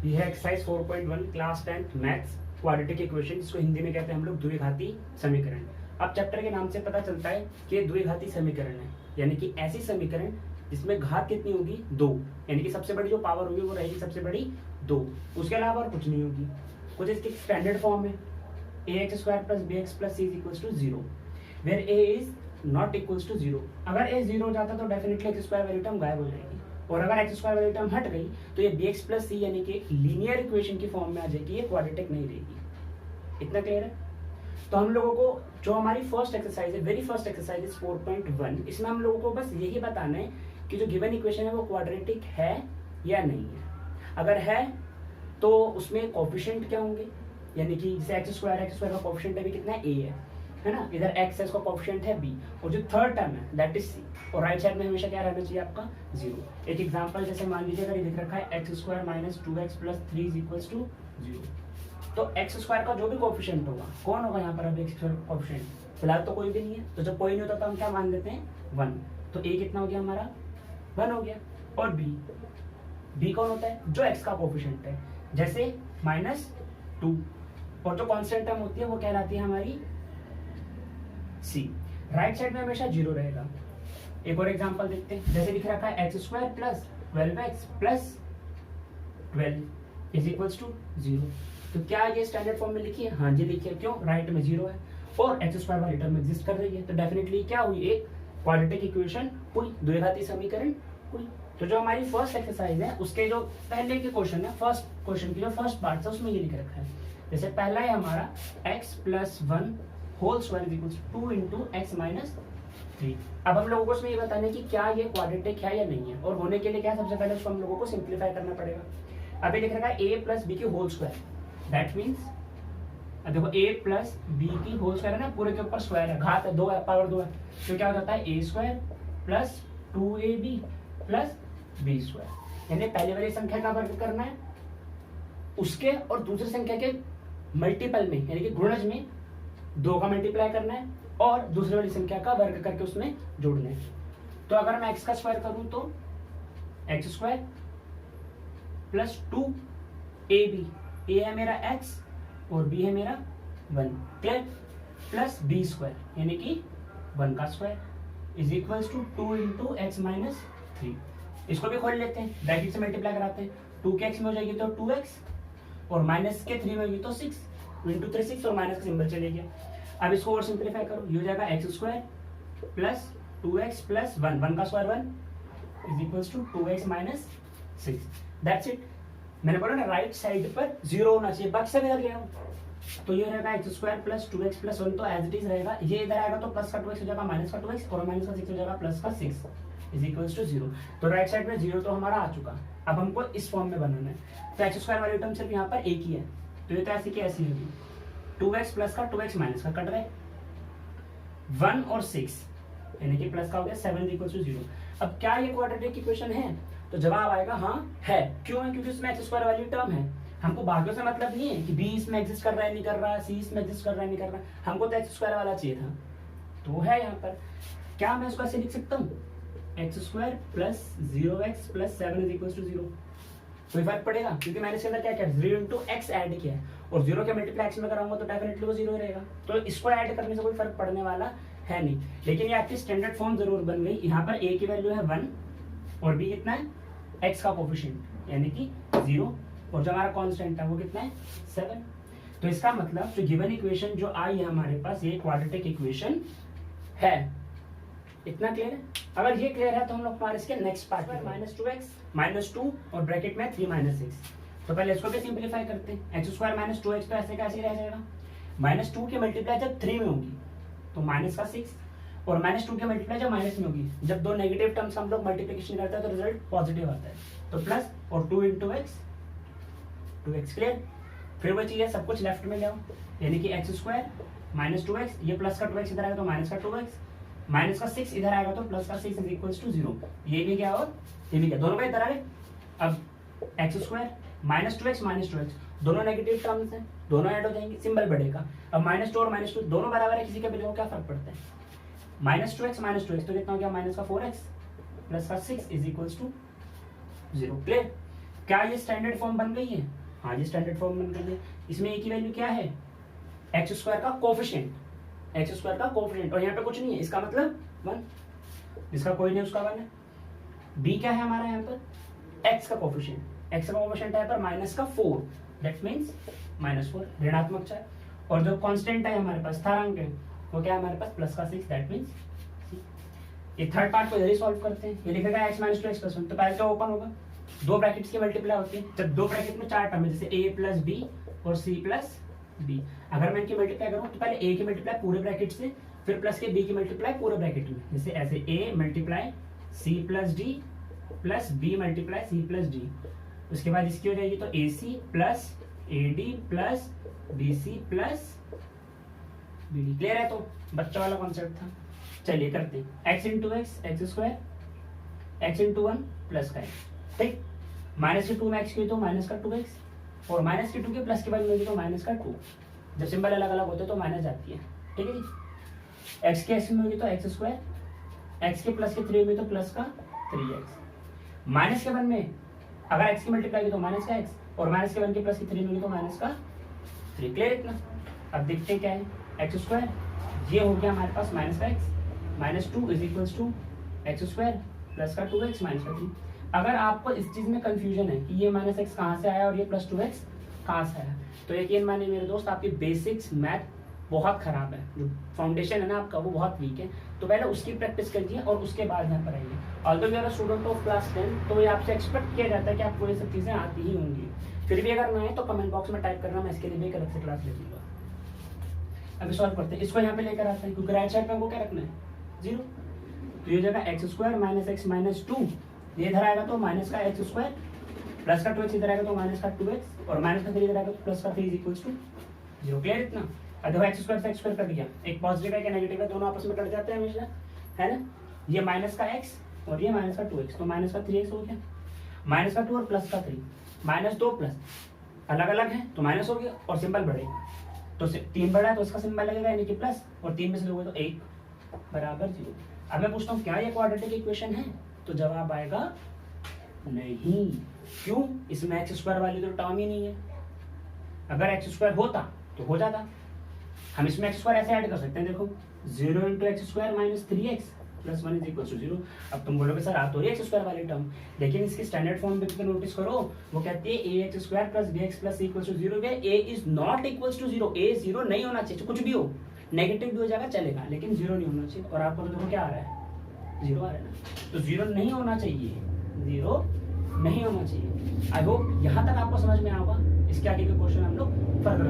ये है exercise 4.1 class 10 maths quadratic equation, जिसको हिंदी में कहते हैं हम लोग द्विघाती समीकरण। अब चैप्टर के नाम से पता चलता है कि ये द्विघाती समीकरण है, यानी कि ऐसी समीकरण जिसमें घात कितनी होगी 2, यानी कि सबसे बड़ी जो पावर होगी वो रहेगी सबसे बड़ी 2, उसके अलावा और कुछ नहीं होगी। कुछ इसकी स्टैंडर्ड फॉर्म है ax² + bx + c = 0 where a is not equals to 0। अगर a 0 हो जाता तो डेफिनेटली x² वैल्यू टर्म गायब हो जाएगी, और अगर x² वैल्यू टर्म हट गई तो ये bx + c यानी कि लीनियर इक्वेशन की फॉर्म में आ जाएगी, ये क्वाड्रेटिक नहीं रहेगी। इतना क्लियर है? तो हम लोगों को जो हमारी फर्स्ट एक्सरसाइज है, वेरी फर्स्ट एक्सरसाइज इज 4.1, इसमें हम लोगों को बस यही बताना है कि जो गिवन इक्वेशन है वो क्वाड्रेटिक है या नहीं है। अगर है तो उसमें कोफिशिएंट क्या होंगे, यानी कि जैसे x² का कोफिशिएंट अभी कितना है a है ना, इधर x है, इसका कोफिशिएंट है b, और जो थर्ड टर्म है दैट इज c, और राइट साइड में हमेशा क्या रहना चाहिए आपका 0। एक एग्जांपल जैसे मान लीजिए अगर ये लिख रखा है x² - 2x + 3 = 0, तो x² का जो भी कोफिशिएंट होगा, कौन होगा यहाँ पर अब x² कोफिशिएंट? फिलहाल तो कोई भी नहीं है, तो जब कोई नहीं होता तो हम क्या मान लेते हैं 1, तो a कितना हो गया हमारा 1 हो गया। और b कौन होता है? जो x का कोफिशिएंट है, जैसे -2, और जो कांस्टेंट टर्म होती है वो कहलाती है हमारी c। राइट साइड में हमेशा 0 रहेगा। एक और एग्जांपल देखते हैं, जैसे लिख रखा है x² + 12x + 12 = 0, तो क्या ये स्टैंडर्ड फॉर्म में लिखी है? हाँ जी लिखी है। क्यों? राइट में 0 है और x² वाली टर्म एग्जिस्ट कर रही है, तो डेफिनेटली क्या हुई? एक क्वाड्रेटिक इक्वेशन हुई, द्विघाती समीकरण हुई। तो जो हमारी फर्स्ट एक्सरसाइज है उसके जो पहले के क्वेश्चन है, फर्स्ट क्वेश्चन की जो फर्स्ट पार्ट है उसमें ये लिख रखा है, जैसे पहला है हमारा x + 1 होल स्क्वायर = 2 × x - 3। अब हम लोगों को इसमें ये बताना है कि क्या ये क्वाड्रेटिक है या नहीं है, और होने के लिए क्या सबसे पहले उसको हम लोगों को सिंप्लीफाई करना पड़ेगा। अभी लिख रखा है a + b की होल स्क्वायर, दैट मीन्स देखो a + b की होल स्क्वायर है ना, पूरे के ऊपर स्क्वायर है, घात है 2 है, पावर 2 है, तो क्या हो जाता है a² + 2ab + b², यानी पहले वाली संख्या का वर्ग करना है उसके और दूसरी संख्या के मल्टीपल में, यानी कि गुणज में 2 का मल्टीप्लाई करना है और दूसरी वाली संख्या का वर्ग करके उसमें जोड़ना है। तो अगर मैं x का स्क्वायर करूं तो x² + 2ab, a है मेरा x और b है मेरा 1, क्लियर, प्लस b² यानी कि 1 का स्क्वायर = 2 × x - 3। इसको भी खोल लेते हैं, ब्रैकेट से मल्टीप्लाई कराते हैं, 2 के x में हो जाएगी तो 2x, और माइनस के 3 में होगी तो 6, 2 × 3 6, और माइनस का सिंबल चले गया। अब इसको और सिंप्लीफाई करो, ये हो जाएगा x² + 2x + 1, 1 का स्क्वायर 1 = 2x - 6, दैट्स इट। मैंने बोला ना राइट साइड पर 0 होना चाहिए, बाकी सब इधर ले आओ, तो ये रहेगा x² + 2x + 1, तो एज इट इज रहेगा। ये इधर आएगा तो प्लस का 2x हो जाएगा, माइनस का 2x, और माइनस का 6 हो जाएगा, प्लस का 6 = 0। तो राइट साइड में 0 तो हमारा आ चुका, अब हमको इस फॉर्म में बनाना है। तो x² वाली टर्म सिर्फ यहाँ पर एक ही है, तो ये तो ऐसी की ऐसी होगी, 2x प्लस का 2x माइनस का कट गए, 1 और 6 यानी कि प्लस का हो गया 7 = 0। अब क्या ये क्वाड्रेटिक इक्वेशन है? तो जवाब आएगा हाँ है। क्यों है? क्योंकि उसमें x² वाली टर्म है। हमको भाग्यों से मतलब नहीं है कि b इसमें एग्जिस्ट कर रहा है नहीं कर रहा है, c इसमें एग्जिस्ट कर रहा है नहीं कर रहा है, हमको तो x² वाला चाहिए था, तो है यहाँ पर। क्या मैं इसको ऐसे लिख सकता हूँ, x² + 0x + 7 = 0? कोई फर्क पड़ेगा? क्योंकि मैंने इसके अंदर क्या किया, 0 × x ऐड किया है, और 0 के मल्टीप्लाई x में कराऊंगा तो डेफिनेटली वो 0 ही रहेगा, तो इसको ऐड करने से कोई फर्क पड़ने वाला है नहीं। लेकिन ये आपकी स्टैंडर्ड फॉर्म जरूर बन गई। यहाँ पर a की वैल्यू है 1 और b कितना है, x का कोफिशिएंट यानी कि 0, और जो हमारा कांस्टेंट है वो कितना है 7। तो इसका मतलब जो गिवन इक्वेशन जो आई है हमारे पास, ये क्वाड्रेटिक इक्वेशन है। इतना क्लियर है? अगर ये क्लियर है तो हम लोग हमारे इसके नेक्स्ट पार्ट में -2x - 2 और ब्रैकेट में 3 - 6। तो पहले इसको भी सिंप्लीफाई करते हैं, x² - 2x तो ऐसे कैसे रह जाएगा, -2 की मल्टीप्लाई जब 3 में होगी तो माइनस का 6, और -2 की मल्टीप्लाई जब माइनस में होगी, जब दो नेगेटिव टर्म्स हम लोग मल्टीप्लिकेशन करते हैं तो रिजल्ट पॉजिटिव आता है, तो प्लस और 2 × x 2x, क्लियर। फिर वो चीज है, सब कुछ लेफ्ट में ले आओ, यानी कि x² - 2x, ये प्लस का 2x इधर आएगा तो माइनस का 2x, माइनस का 6 इधर आएगा तो प्लस का 6 = 0। ये भी क्या और ये भी क्या, दोनों का इधर आ गए। अब x² - 2x - 2x दोनों नेगेटिव टर्म्स हैं, दोनों ऐड हो जाएंगे, सिंबल बढ़ेगा। अब -2 और -2 दोनों बराबर है, किसी के बिलों क्या फर्क पड़ता है, -2x - 2x तो कितना हो गया, -4x प्लस का 6 = 0, क्लियर। क्या ये स्टैंडर्ड फॉर्म बन गई है? हाँ जी स्टैंडर्ड फॉर्म बन गई है। इसमें ए की वैल्यू क्या है? एक्स स्क्वायर का कोफिशिएंट, एक्स स्क्वायर का कोफिशिएंट, और यहाँ पे कुछ नहीं है, इसका मतलब 1, जिसका कोई नहीं उसका 1 है। बी क्या है हमारा यहाँ पर? एक्स का कोफिशिएंट, एक्स का कोफिशिएंट है यहाँ पर -4, दैट मीन्स -4, ऋणात्मक 4, और जो कांस्टेंट है हमारे पास स्थिरांक है वो क्या है हमारे पास? +6, दैट मीन्स ये थर्ड पार्ट को इधर ही सॉल्व करते हैं। ये लिखेगा x - 2 x + 1, तो पहले क्या ओपन होगा? दो ब्रैकेट्स की मल्टीप्लाई होती है, जब दो ब्रैकेट में चार टर्म है जैसे a + b और c + b, अगर मैं इनकी मल्टीप्लाई करूं तो पहले a की मल्टीप्लाई पूरे ब्रैकेट से, फिर प्लस के b की मल्टीप्लाई पूरे ब्रैकेट में, जैसे ऐसे a multiply c + d plus b multiply c + d, उसके बाद इसकी हो जाएगी तो ac plus ad plus bc plus bd। Clear है? तो बच्चा वाला कॉन्सेप्ट था। चलिए करते हैं x × x x², x × 1 plus का x, ठीक। -2 में x की तो -2x, और -2 के प्लस के बाद में तो -2, जब सिंबल अलग अलग होते तो माइनस जाती है, ठीक है जी। x के x में होगी तो x², x के प्लस के 3 में तो प्लस का 3x, माइनस के 1 में अगर x की मल्टीप्लाई की तो माइनस का x, और माइनस के 1 के प्लस के 3 में तो माइनस का 3। क्लियर इतना? अब देखते हैं क्या है, x², ये हो गया हमारे पास माइनस का x, -2 = x² प्लस का 2x माइनस का 3। अगर आपको इस चीज में कंफ्यूजन है कि ये -x कहाँ से आया और ये +2x कहाँ से आया, तो यकीन मानिए मेरे दोस्त आपकी बेसिक्स मैथ बहुत खराब है, जो फाउंडेशन है ना आपका वो बहुत वीक है, तो पहले उसकी प्रैक्टिस करिए और उसके बाद यहाँ पर आइए। Although you are a student of class 10, तो ये आपसे एक्सपेक्ट किया जाता है कि आपको ये सब चीजें आती ही होंगी। फिर भी अगर ना आए तो कमेंट बॉक्स में टाइप करना, मैं इसके लिए भी एक अलग से क्लास ले लूंगा। अभी सॉल्व करते हैं, इसको यहाँ पे लेकर आते हैं, क्योंकि राइट साइड में वो क्या रखना है? 0, तो ये जगह x² - x - 2, ये इधर आएगा तो माइनस का x² प्लस का 2x इधर आएगा तो माइनस का 2x, और माइनस का 3 इधर आएगा तो प्लस का 3 = 0। क्लियर इतना? अब देखो x² से x² कट गया, एक पॉजिटिव है एक नेगेटिव है, दोनों आपस में कट जाते हैं हमेशा, है ना। ये माइनस का x और ये माइनस का 2x, तो माइनस का 3x हो गया, माइनस का 2 और प्लस का 3, -2 प्लस अलग अलग है तो माइनस हो गया, और सिंबल बढ़ेगा तो 3 बढ़ा है तो इसका सिंबल लगेगा यानी कि प्लस, और 3 में से लोगे तो 1 = 0। अब मैं पूछता हूँ क्या ये क्वाड्रेटिक इक्वेशन है, तो जवाब आएगा नहीं। क्यों? इसमें x² वाली तो टर्म ही नहीं है, अगर x² होता तो हो जाता। हम इसमें x² ऐसे ऐड कर सकते हैं, देखो 0 × x² - 3x + 1 = 0। अब तुम बोलोगे सर आ तो रही x² वाली टर्म, लेकिन इसकी स्टैंडर्ड फॉर्म भी नोटिस करो, वो कहती है ax² + bx + c = 0, way a is not equals to 0, a 0 नहीं होना चाहिए, कुछ भी हो, नेगेटिव भी हो जाएगा चलेगा, लेकिन 0 नहीं होना चाहिए। और आपको तो देखो क्या आ रहा है, 0 आ रहा है ना, तो 0 नहीं होना चाहिए, 0 नहीं होना चाहिए। आई होप यहाँ तक आपको समझ में आएगा। इसके आगे के क्वेश्चन हम लोग फर्दर